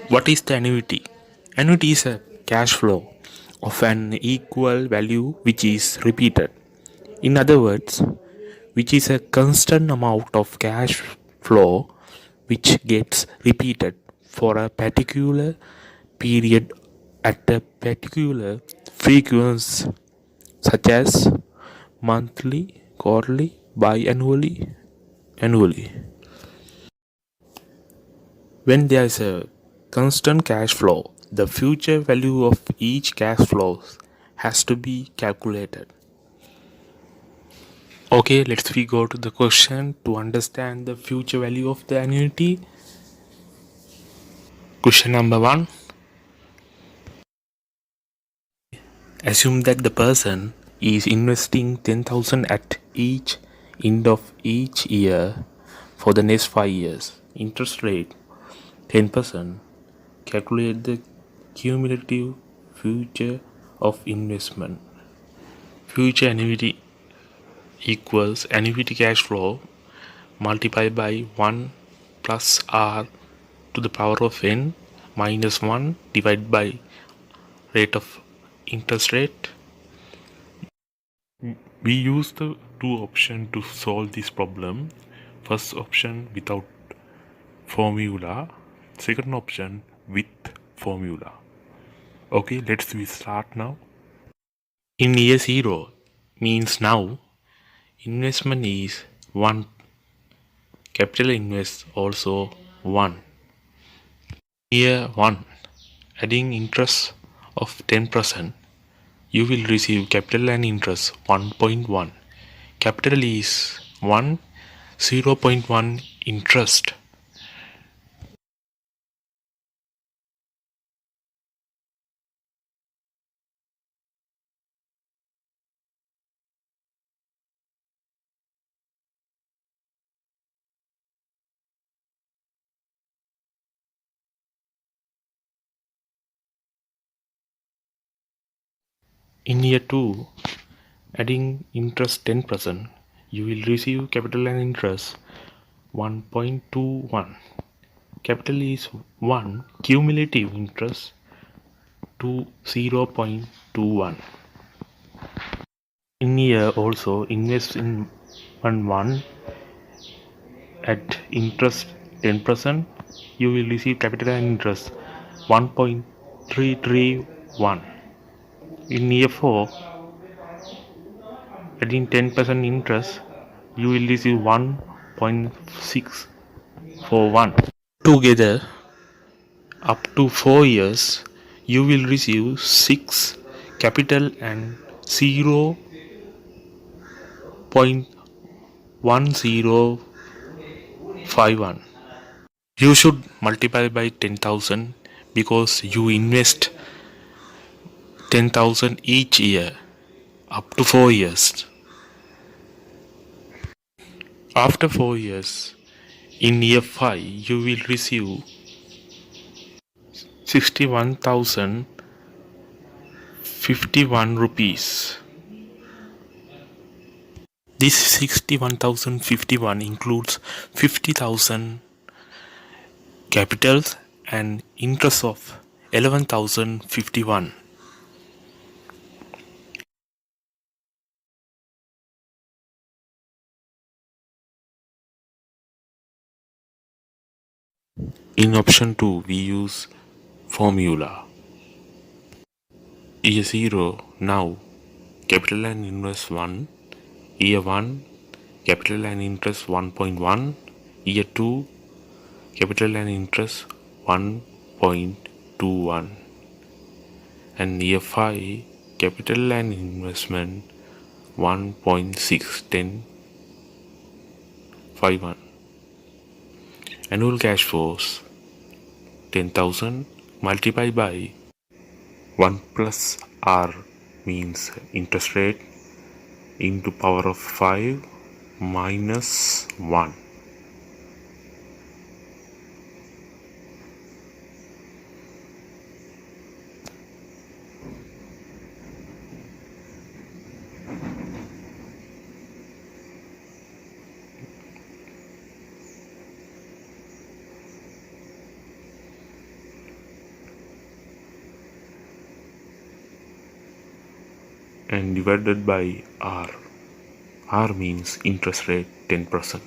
What is the annuity? Annuity is a cash flow of an equal value which is repeated. In other words, which is a constant amount of cash flow which gets repeated for a particular period at a particular frequency, such as monthly, quarterly, biannually, annually. When there is a constant cash flow, the future value of each cash flow has to be calculated. Okay, let's we go to the question to understand the future value of the annuity. Question number 1. Assume that the person is investing 10,000 at each end of each year for the next 5 years. Interest rate 10%. Calculate the cumulative future of investment. Future annuity equals annuity cash flow multiplied by 1 plus r to the power of n minus 1 divided by rate of interest rate. We use the two options to solve this problem. First option without formula, second option with formula. Okay, let's we start now. In year 0 means now investment is 1, capital invest also 1. Year 1, adding interest of 10%, you will receive capital and interest 1.1. Capital is 1, 0.1 interest. In year 2, adding interest 10%, you will receive capital and interest 1.21. Capital is 1, cumulative interest to 0.21. In year also invest in 1 at interest 10%, you will receive capital and interest 1.331. In year 4, adding 10% interest, you will receive 1.641. Together, up to 4 years, you will receive 6 capital and 0.1051. You should multiply by 10,000 because you invest 10,000 each year up to 4 years. After 4 years, in year 5, you will receive 61,051 rupees. This 61,051 includes 50,000 capitals and interest of 11,051. In option 2, we use formula. Year 0, now capital and interest 1. Year 1, capital and interest 1.1. Year 2, capital and interest 1.21. And year 5, capital and investment 1.61051. Annual cash flows 10,000 multiplied by 1 plus r means interest rate into power of 5 minus 1. and divided by R. R means interest rate 10%.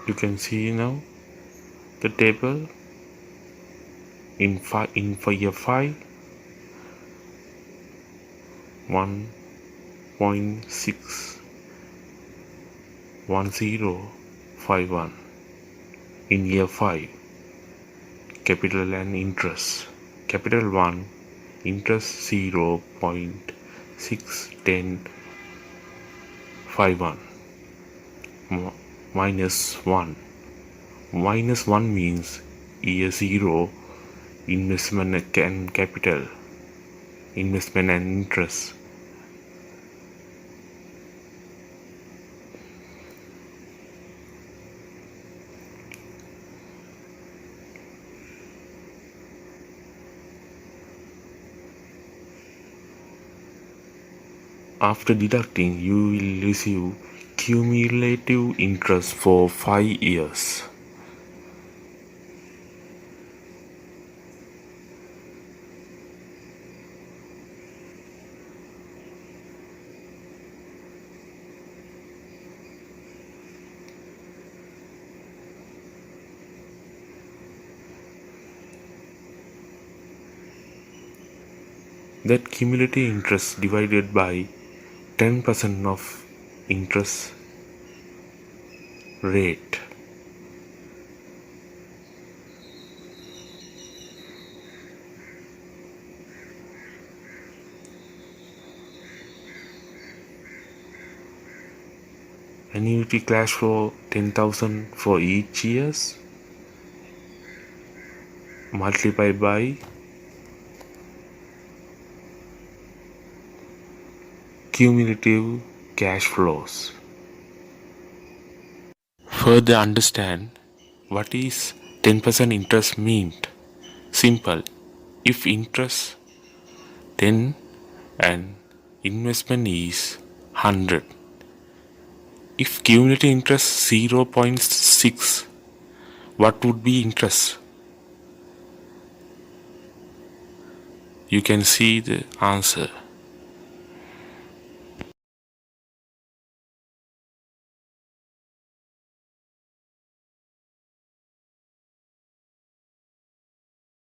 You can see now the table for year 5, 1.61051. In year 5, capital and interest. Capital 1, interest 0.61051 minus 1. Minus 1 means year 0, investment and capital, investment and interest. After deducting, you will receive cumulative interest for 5 years. That cumulative interest divided by 10% of interest rate. Annuity cash flow 10,000 for each years multiplied by cumulative cash flows. Further understand what is 10% interest meant. Simple. If interest 10 and investment is 100. If cumulative interest 0.6, what would be interest? You can see the answer.